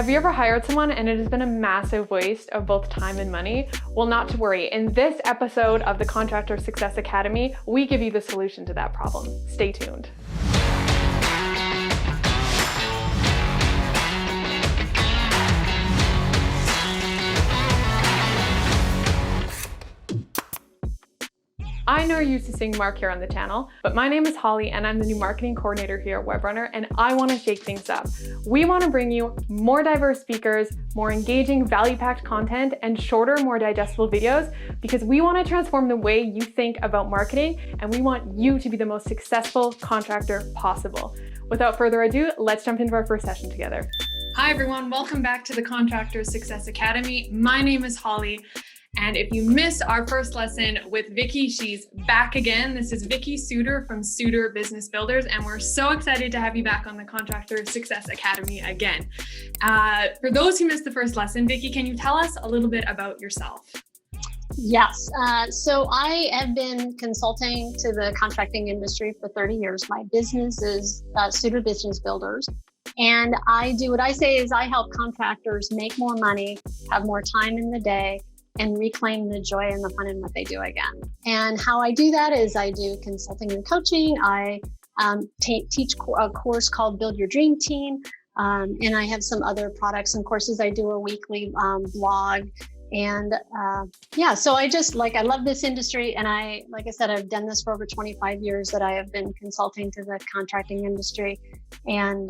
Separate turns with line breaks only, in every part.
Have you ever hired someone and it has been a massive waste of both time and money? Well, not to worry. In this episode of the Contractor Success Academy, we give you the solution to that problem. Stay tuned. I know you're used to seeing Mark here on the channel, but my name is Holly and I'm the new marketing coordinator here at Webrunner, and I want to shake things up. We want to bring you more diverse speakers, more engaging, value-packed content, and shorter, more digestible videos because we want to transform the way you think about marketing, and we want you to be the most successful contractor possible. Without further ado, let's jump into our first session together. Hi everyone, welcome back to the Contractor Success Academy. My name is Holly. And if you missed our first lesson with Vicki, she's back again. This is Vicki Suiter from Suiter Business Builders, and we're so excited to have you back on the Contractor Success Academy again. For those who missed the first lesson, Vicki, can you tell us a little bit about yourself?
Yes. So I have been consulting to the contracting industry for 30 years. My business is Suiter Business Builders. And I do what I say is I help contractors make more money, have more time in the day, and reclaim the joy and the fun in what they do again. And how I do that is I do consulting and coaching. I teach a course called Build Your Dream Team. And I have some other products and courses. I do a weekly blog. And so I love this industry. And like I said, I've done this for over 25 years that I have been consulting to the contracting industry. And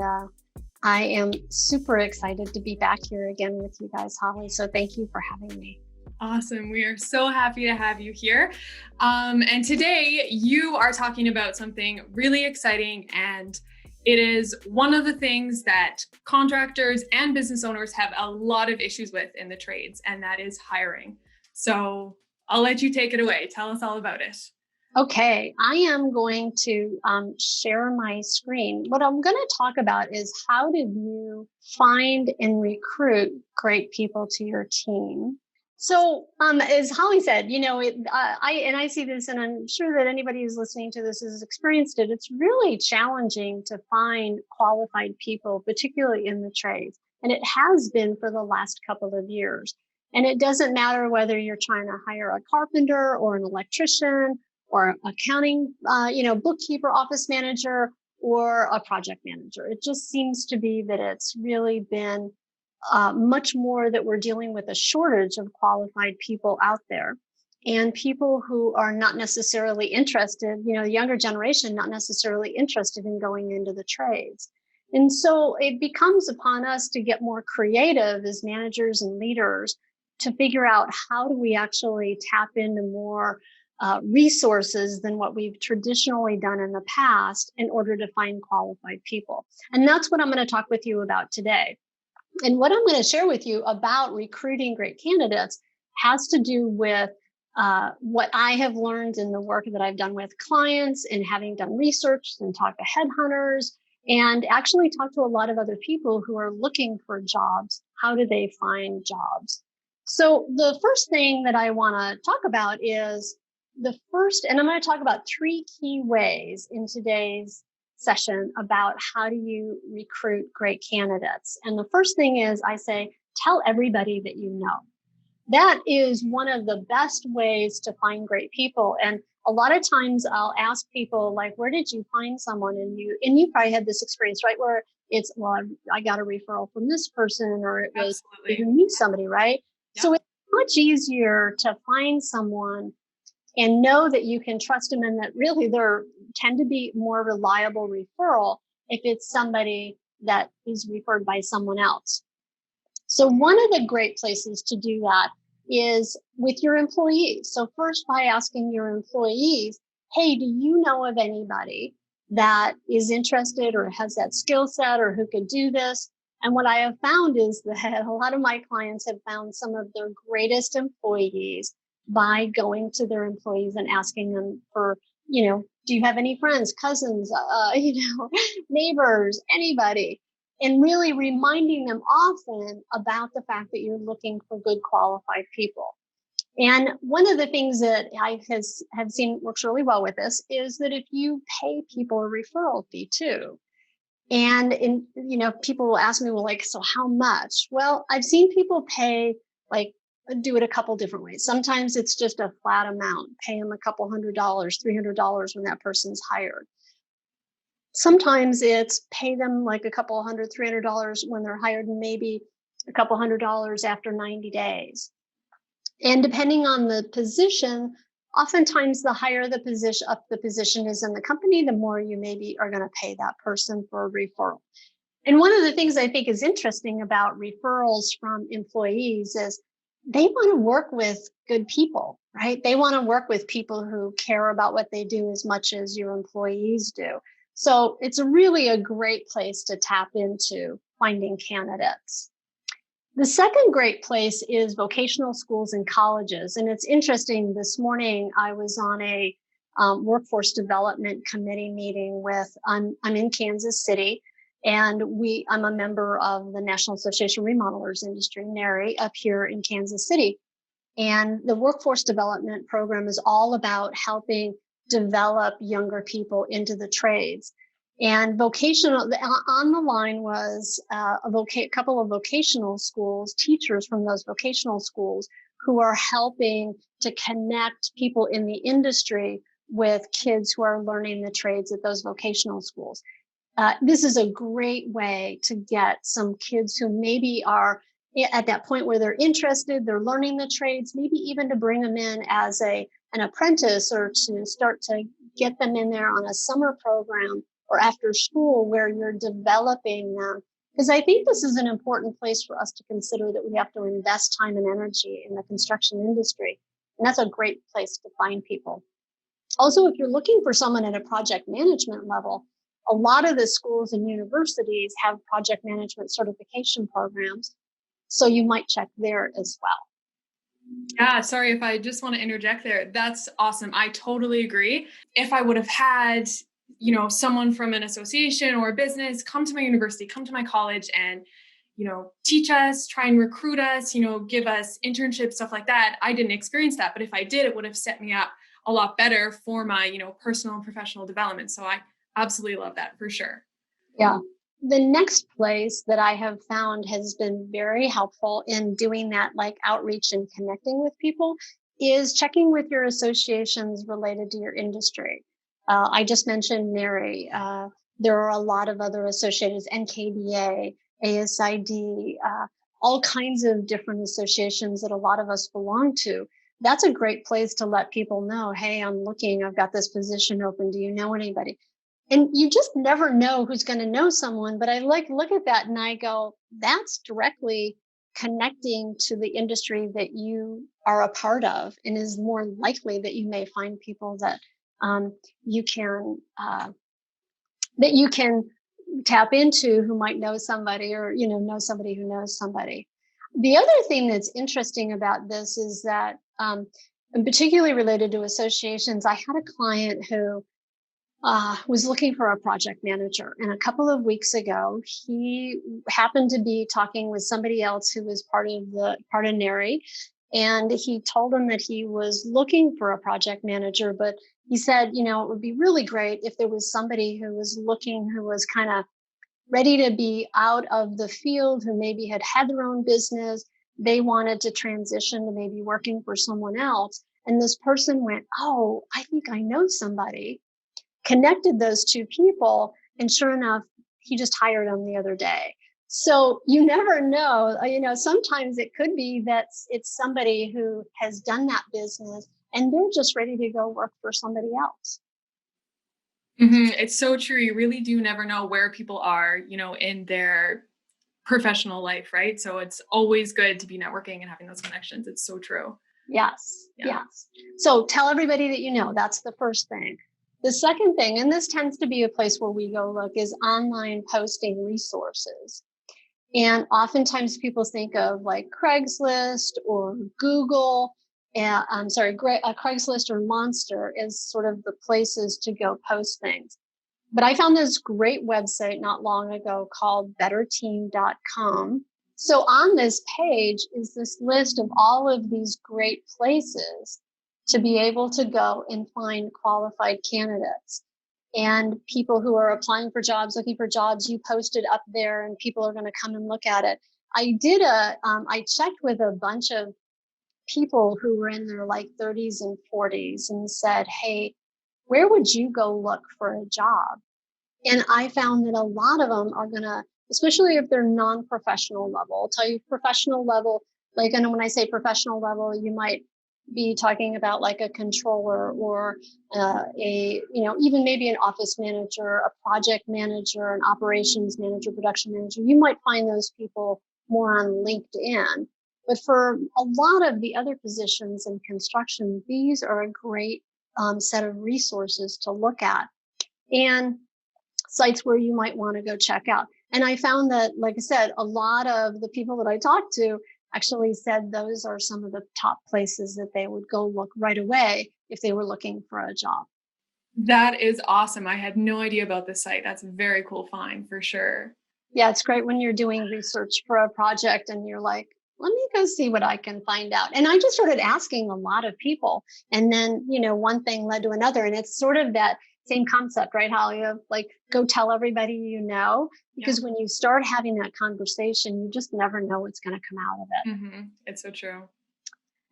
I am super excited to be back here again with you guys, Holly. So thank you for having me.
Awesome. We are so happy to have you here. And today you are talking about something really exciting, and it is one of the things that contractors and business owners have a lot of issues with in the trades, and that is hiring. So I'll let you take it away. Tell us all about it.
Okay, I am going to share my screen. What I'm going to talk about is how did you find and recruit great people to your team? So, as Holly said, I see this, and I'm sure that anybody who's listening to this has experienced it. It's really challenging to find qualified people, particularly in the trades. And it has been for the last couple of years. And it doesn't matter whether you're trying to hire a carpenter or an electrician or accounting, bookkeeper, office manager, or a project manager. It just seems to be that it's really been much more that we're dealing with a shortage of qualified people out there, and people who are not necessarily interested, the younger generation, not necessarily interested in going into the trades. And so it becomes upon us to get more creative as managers and leaders to figure out how do we actually tap into more resources than what we've traditionally done in the past in order to find qualified people. And that's what I'm going to talk with you about today. And what I'm going to share with you about recruiting great candidates has to do with what I have learned in the work that I've done with clients and having done research and talked to headhunters and actually talked to a lot of other people who are looking for jobs. How do they find jobs? So the first thing that I want to talk about is and I'm going to talk about 3 key ways in today's session about how do you recruit great candidates. And the first thing is I say, tell everybody that you know. That is one of the best ways to find great people. And a lot of times I'll ask people like, where did you find someone? And you probably had this experience, right? Where it's, well, I got a referral from this person, or it was, you knew somebody, right? Yep. So it's much easier to find someone and know that you can trust them, and that really there tend to be more reliable referral if it's somebody that is referred by someone else. So one of the great places to do that is with your employees. So first, by asking your employees, hey, do you know of anybody that is interested or has that skill set or who could do this? And what I have found is that a lot of my clients have found some of their greatest employees by going to their employees and asking them for, do you have any friends, cousins, neighbors, anybody? And really reminding them often about the fact that you're looking for good qualified people. And one of the things that I have seen works really well with this is that if you pay people a referral fee too, And people will ask me, well, like, so how much? Well, I've seen people pay, like, do it a couple different ways. Sometimes it's just a flat amount, pay them a couple $100, $300 when that person's hired. Sometimes it's pay them like a couple hundred, $300 when they're hired, and maybe a couple $100 after 90 days. And depending on the position, oftentimes the higher the position is in the company, the more you maybe are going to pay that person for a referral. And one of the things I think is interesting about referrals from employees is they want to work with good people, right? They want to work with people who care about what they do as much as your employees do. So it's really a great place to tap into finding candidates. The second great place is vocational schools and colleges. And it's interesting, this morning I was on a workforce development committee meeting I'm in Kansas City, and I'm a member of the National Association of Remodelers Industry, NARI, up here in Kansas City. And the workforce development program is all about helping develop younger people into the trades. And on the line was a couple of vocational schools, teachers from those vocational schools who are helping to connect people in the industry with kids who are learning the trades at those vocational schools. This is a great way to get some kids who maybe are at that point where they're interested, they're learning the trades, maybe even to bring them in as an apprentice, or to start to get them in there on a summer program or after school where you're developing them. Because I think this is an important place for us to consider, that we have to invest time and energy in the construction industry. And that's a great place to find people. Also, if you're looking for someone at a project management level, a lot of the schools and universities have project management certification programs. So you might check there as well.
Yeah, sorry if I just want to interject there. That's awesome. I totally agree. If I would have had, someone from an association or a business come to my university, come to my college and, teach us, try and recruit us, give us internships, stuff like that. I didn't experience that. But if I did, it would have set me up a lot better for my, personal and professional development. So I absolutely love that for sure.
Yeah. The next place that I have found has been very helpful in doing that, like outreach and connecting with people, is checking with your associations related to your industry. I just mentioned NARI. There are a lot of other associations, NKBA, ASID, all kinds of different associations that a lot of us belong to. That's a great place to let people know, hey, I'm looking, I've got this position open. Do you know anybody? And you just never know who's going to know someone. But I look at that and I go, that's directly connecting to the industry that you are a part of, and is more likely that you may find people that you can tap into, who might know somebody, or know somebody who knows somebody. The other thing that's interesting about this is that, and particularly related to associations, I had a client who was looking for a project manager. And a couple of weeks ago, he happened to be talking with somebody else who was part of NARI. And he told him that he was looking for a project manager, but he said, it would be really great if there was somebody who was kind of ready to be out of the field, who maybe had their own business. They wanted to transition to maybe working for someone else. And this person went, oh, I think I know somebody. Connected those two people, and sure enough, he just hired them the other day. So you never know, sometimes it could be that it's somebody who has done that business and they're just ready to go work for somebody else.
Mm-hmm. It's so true. You really do never know where people are, in their professional life, right? So it's always good to be networking and having those connections. It's so true.
Yes. Yeah. Yes. So tell everybody that you know. That's the first thing. The second thing, and this tends to be a place where we go look, is online posting resources. And oftentimes people think of like Craigslist or Google, Craigslist or Monster as sort of the places to go post things. But I found this great website not long ago called betterteam.com. So on this page is this list of all of these great places to be able to go and find qualified candidates. and people who are applying for jobs, looking for jobs, you post it up there and people are going to come and look at it. I checked with a bunch of people who were in their like 30s and 40s and said, hey, where would you go look for a job? And I found that a lot of them are going to, especially if they're non-professional level, I'll tell you professional level, like, and when I say professional level, you might be talking about like a controller or even maybe an office manager, a project manager, an operations manager, production manager. You might find those people more on LinkedIn. But for a lot of the other positions in construction, these are a great set of resources to look at and sites where you might want to go check out. And I found that, like I said, a lot of the people that I talked to actually said those are some of the top places that they would go look right away if they were looking for a job.
That is awesome. I had no idea about this site. That's a very cool find for sure.
Yeah, it's great when you're doing research for a project and you're like, let me go see what I can find out. And I just started asking a lot of people. And then, one thing led to another. And it's sort of that same concept, right, Holly, of like, go tell everybody you know, because when you start having that conversation, you just never know what's going to come out of it.
Mm-hmm. It's so true.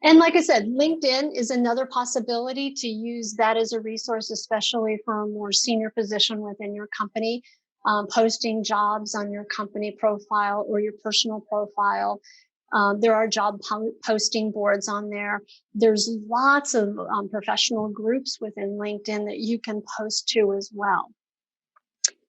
And like I said, LinkedIn is another possibility to use that as a resource, especially for a more senior position within your company, posting jobs on your company profile or your personal profile. There are job posting boards on there. There's lots of professional groups within LinkedIn that you can post to as well.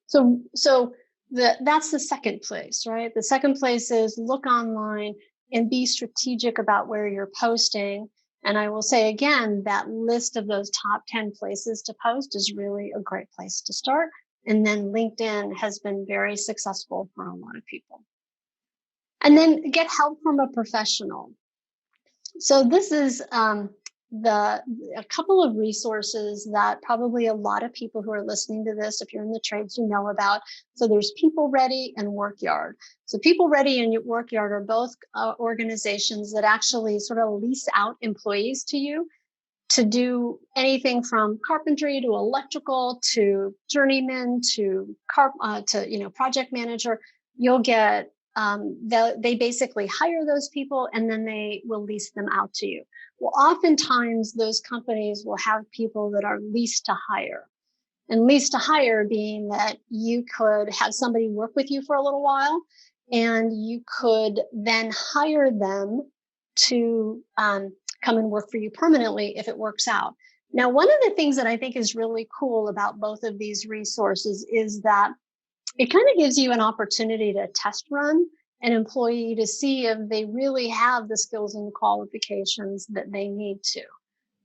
So that's the second place, right? The second place is look online and be strategic about where you're posting. And I will say again, that list of those top 10 places to post is really a great place to start. And then LinkedIn has been very successful for a lot of people. And then get help from a professional. So this is a couple of resources that probably a lot of people who are listening to this, if you're in the trades, you know about. So there's People Ready and Workyard. So People Ready and Workyard are both organizations that actually sort of lease out employees to you to do anything from carpentry to electrical to journeyman to project manager. You'll get they basically hire those people and then they will lease them out to you. Well, oftentimes those companies will have people that are leased to hire. And leased to hire being that you could have somebody work with you for a little while and you could then hire them to come and work for you permanently if it works out. Now, one of the things that I think is really cool about both of these resources is that it kind of gives you an opportunity to test run an employee to see if they really have the skills and qualifications that they need to.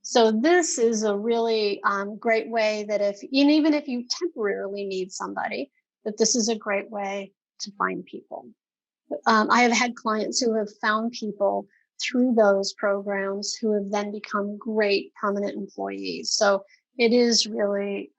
So this is a really great way that even if you temporarily need somebody, that this is a great way to find people. I have had clients who have found people through those programs who have then become great permanent employees. So it is really,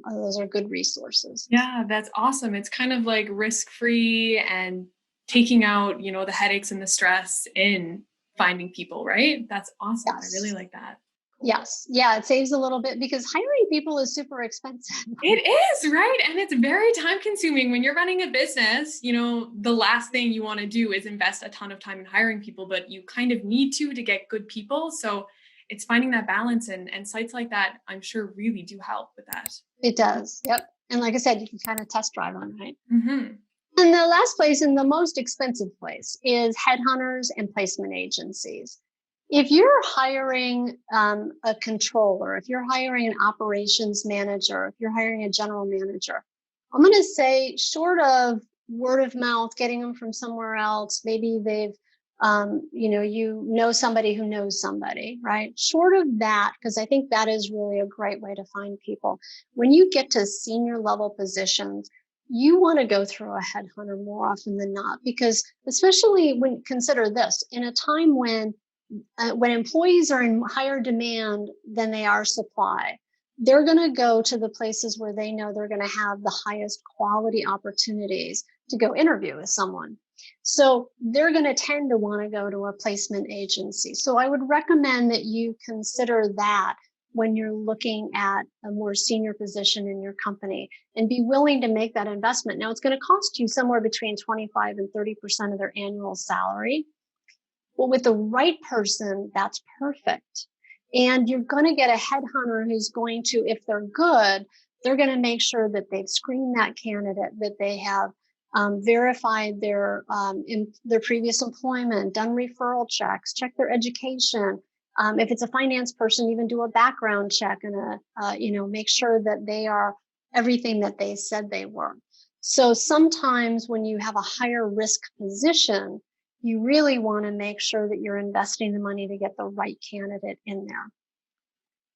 those are good resources.
Yeah, that's awesome. It's kind of like risk-free and taking out, the headaches and the stress in finding people, right? That's awesome. Yes. I really like that.
Yes. Yeah, it saves a little bit because hiring people is super expensive.
It is, right? And it's very time consuming when you're running a business. The last thing you want to do is invest a ton of time in hiring people, but you kind of need to get good people. So it's finding that balance, and sites like that, I'm sure, really do help with that.
It does. Yep. And like I said, you can kind of test drive on, right?
Mm-hmm.
And the last place and the most expensive place is headhunters and placement agencies. If you're hiring a controller, if you're hiring an operations manager, if you're hiring a general manager, I'm going to say short of word of mouth, getting them from somewhere else, maybe they've somebody who knows somebody, right? Short of that, because I think that is really a great way to find people. When you get to senior level positions, you want to go through a headhunter more often than not, because especially when consider this, in a time when employees are in higher demand than they are supply, they're going to go to the places where they know they're going to have the highest quality opportunities to go interview with someone. So they're going to tend to want to go to a placement agency. So I would recommend that you consider that when you're looking at a more senior position in your company, and be willing to make that investment. Now, it's going to cost you somewhere between 25 and 30% of their annual salary. Well, with the right person, that's perfect. And you're going to get a headhunter who's going to, if they're good, they're going to make sure that they've screened that candidate, that they have verified their previous employment, done referral checks, checked their education. If it's a finance person, even do a background check and make sure that they are everything that they said they were. So sometimes when you have a higher risk position, you really want to make sure that you're investing the money to get the right candidate in there.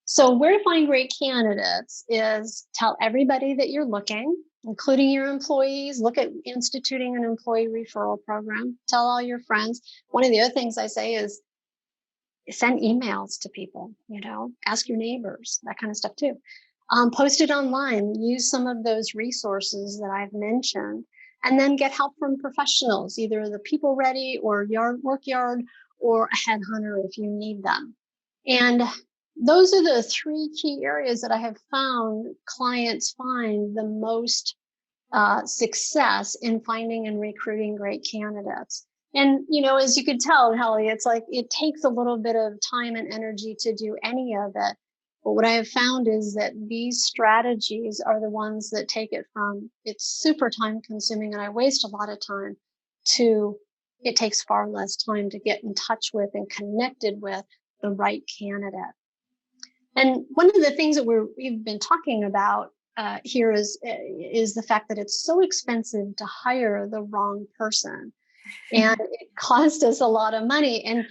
So where to find great candidates is tell everybody that you're looking, including your employees. Look at instituting an employee referral program. Tell all your friends. One of the other things I say is send emails to people, ask your neighbors, that kind of stuff too. Post it online, use some of those resources that I've mentioned, and then get help from professionals, either the People Ready or Work Yard or a headhunter if you need them. And those are the three key areas that I have found clients find the most success in finding and recruiting great candidates. And, as you could tell, Holly, it's like it takes a little bit of time and energy to do any of it. But what I have found is that these strategies are the ones that take it from it's super time consuming and I waste a lot of time to it takes far less time to get in touch with and connected with the right candidate. And one of the things that we've been talking about here is the fact that it's so expensive to hire the wrong person. And it cost us a lot of money. And,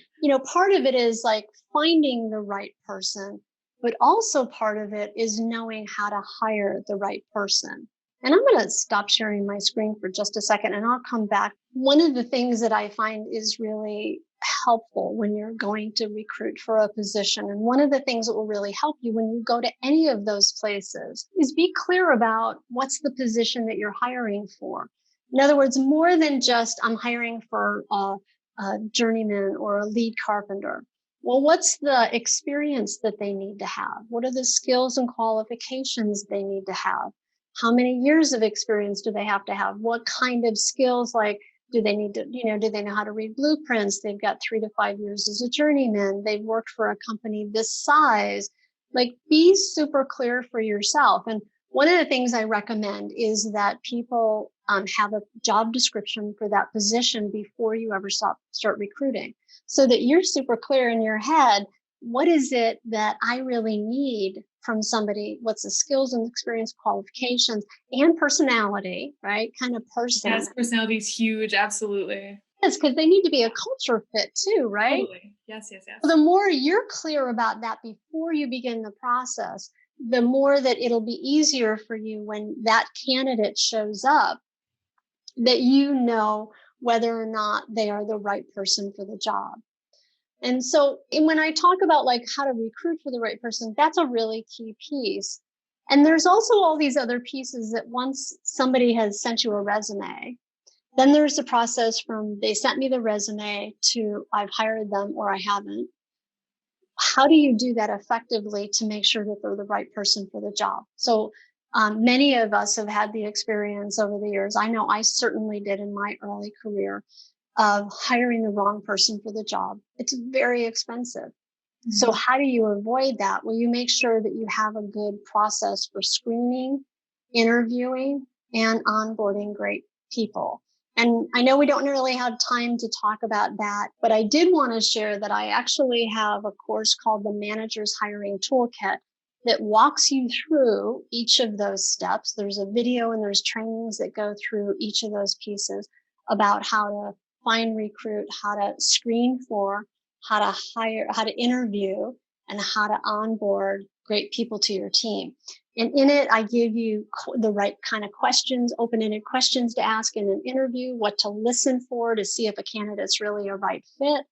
part of it is like finding the right person, but also part of it is knowing how to hire the right person. And I'm going to stop sharing my screen for just a second and I'll come back. One of the things that I find is really helpful when you're going to recruit for a position, and one of the things that will really help you when you go to any of those places, is be clear about what's the position that you're hiring for. In other words, more than just I'm hiring for a journeyman or a lead carpenter. Well, what's the experience that they need to have? What are the skills and qualifications they need to have? How many years of experience do they have to have? What kind of skills, like, do they need to, do they know how to read blueprints? They've got 3 to 5 years as a journeyman. They've worked for a company this size. Like, be super clear for yourself. And one of the things I recommend is that people have a job description for that position before you ever start recruiting, so that you're super clear in your head. What is it that I really need from somebody? What's the skills and experience, qualifications, and personality, right? Kind of person.
Yes, personality is huge. Absolutely.
Yes, because they need to be a culture fit too, right?
Totally. Yes.
So the more you're clear about that before you begin the process, the more that it'll be easier for you when that candidate shows up, that whether or not they are the right person for the job. And so when I talk about like how to recruit for the right person, that's a really key piece. And there's also all these other pieces that once somebody has sent you a resume, then there's the process from they sent me the resume to I've hired them or I haven't. How do you do that effectively to make sure that they're the right person for the job? So many of us have had the experience over the years. I know I certainly did in my early career of hiring the wrong person for the job. It's very expensive. Mm-hmm. So how do you avoid that? Well, you make sure that you have a good process for screening, interviewing, and onboarding great people. And I know we don't really have time to talk about that, but I did want to share that I actually have a course called the Manager's Hiring Toolkit that walks you through each of those steps. There's a video and there's trainings that go through each of those pieces about how to find, recruit, how to screen for, how to hire, how to interview, and how to onboard great people to your team. And in it, I give you the right kind of questions, open-ended questions to ask in an interview, what to listen for to see if a candidate's really a right fit,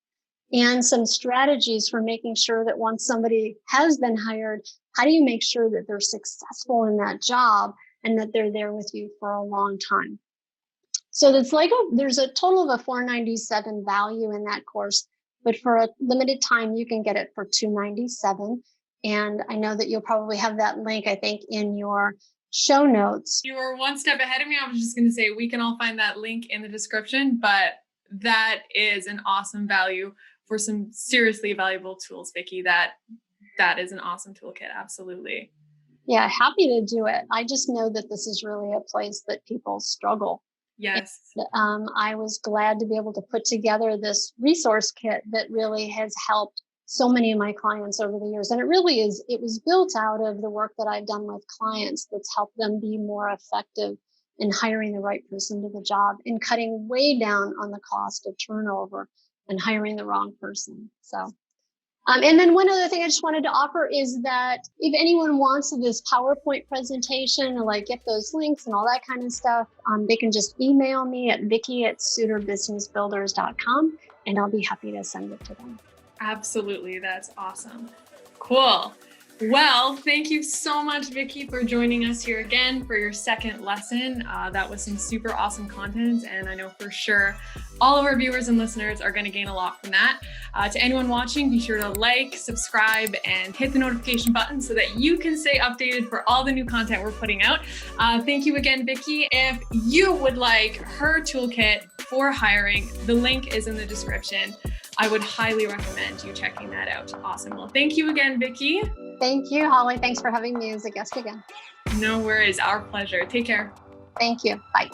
and some strategies for making sure that once somebody has been hired, how do you make sure that they're successful in that job and that they're there with you for a long time? So there's a total of a $497 value in that course, but for a limited time, you can get it for $297. And I know that you'll probably have that link, I think, in your show notes.
You were one step ahead of me. I was just going to say we can all find that link in the description, but that is an awesome value for some seriously valuable tools, Vicki. That is an awesome toolkit. Absolutely.
Yeah, happy to do it. I just know that this is really a place that people struggle.
Yes.
And, I was glad to be able to put together this resource kit that really has helped so many of my clients over the years. And it was built out of the work that I've done with clients that's helped them be more effective in hiring the right person to the job and cutting way down on the cost of turnover and hiring the wrong person. So, and then one other thing I just wanted to offer is that if anyone wants this PowerPoint presentation or like get those links and all that kind of stuff, they can just email me at Vicki@SuiterBusinessBuilders.com and I'll be happy to send it to them.
Absolutely. That's awesome. Cool. Well, thank you so much, Vicki, for joining us here again for your second lesson. That was some super awesome content, and I know for sure all of our viewers and listeners are going to gain a lot from that. To anyone watching, be sure to like, subscribe, and hit the notification button so that you can stay updated for all the new content we're putting out. Thank you again, Vicki. If you would like her toolkit for hiring, the link is in the description. I would highly recommend you checking that out. Awesome. Well, thank you again, Vicki.
Thank you, Holly. Thanks for having me as a guest again.
No worries. Our pleasure. Take care.
Thank you. Bye.